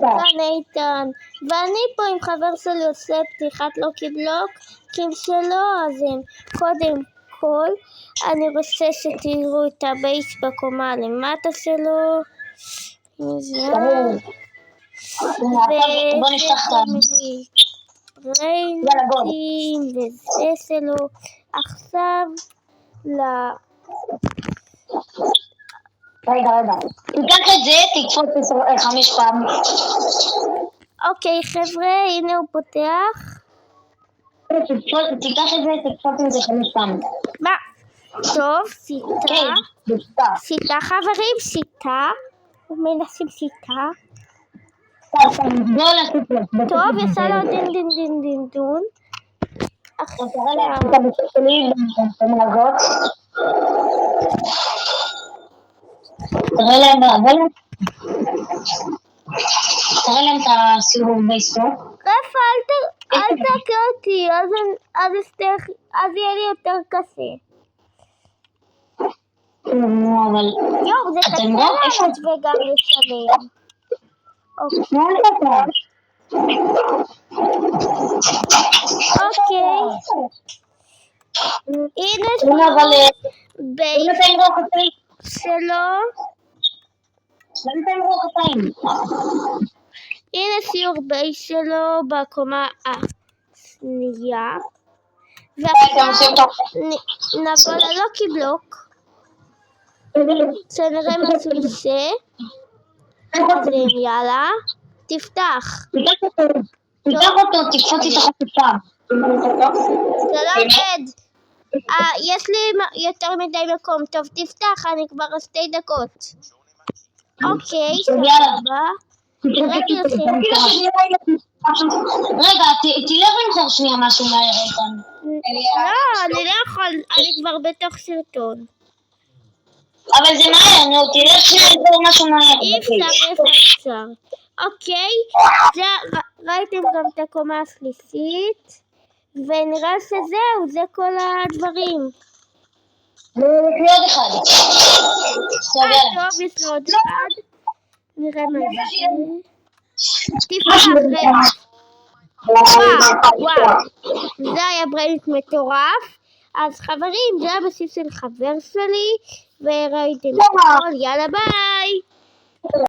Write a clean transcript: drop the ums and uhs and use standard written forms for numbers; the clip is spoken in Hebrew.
כאן איתן, ואני פה עם חבר שלי עושה פתיחת לוקי בלוק, כי אם שלא, אז קודם כל, אני רוצה שתראו את הבייס בקומה למטה שלו, בוא נפתח את רייטים וזה שלו. עכשיו רגע, תיקח את זה, תקפוץ 5 פעם. אוקיי חבר'ה, הנה הוא פותח. תיקח את זה, תקפוץ את זה 5 פעם. מה? טוב, שיטה חברים, שיטה. מנסים שיטה. טוב, יצא לו דין דון. עכשיו תראה להם את הסיבוב בייסטוק. רפה, אל תקה אותי, אז יהיה לי יותר קשה. אבל יואו, זה קשה לעלות וגם לשלם. אוקיי. הנה סיור בייס שלו בקומה השנייה. ועכשיו נעבור ללוקי בלוק. שנראה מה שהוא עושה. אז יאללה, תפתח. תפתח אותו, תקפוץ איתך פעם. זה לא עובד. יש לי יותר מדי מקום. טוב, תפתח, אני כבר 2 דקות. אוקיי, סבבה. רגע, תלך למכור שנייה משהו מהר איתן. לא, אני לא יכול, אני כבר בתוך סרטון. אבל זה מהר, נו, תלך שנייה למכור משהו מהר. אפשר. אוקיי, ראיתם גם את הקומה השלישית, ונראה שזהו, זה כל הדברים. יש לי עוד אחד. טוב, יש לו עוד אחד. נראה מה זה. תפתח, וואו, זה היה ברייט מטורף. אז חברים, זה הבסיס של חבר שלי, וראיתם הכל, יאללה ביי.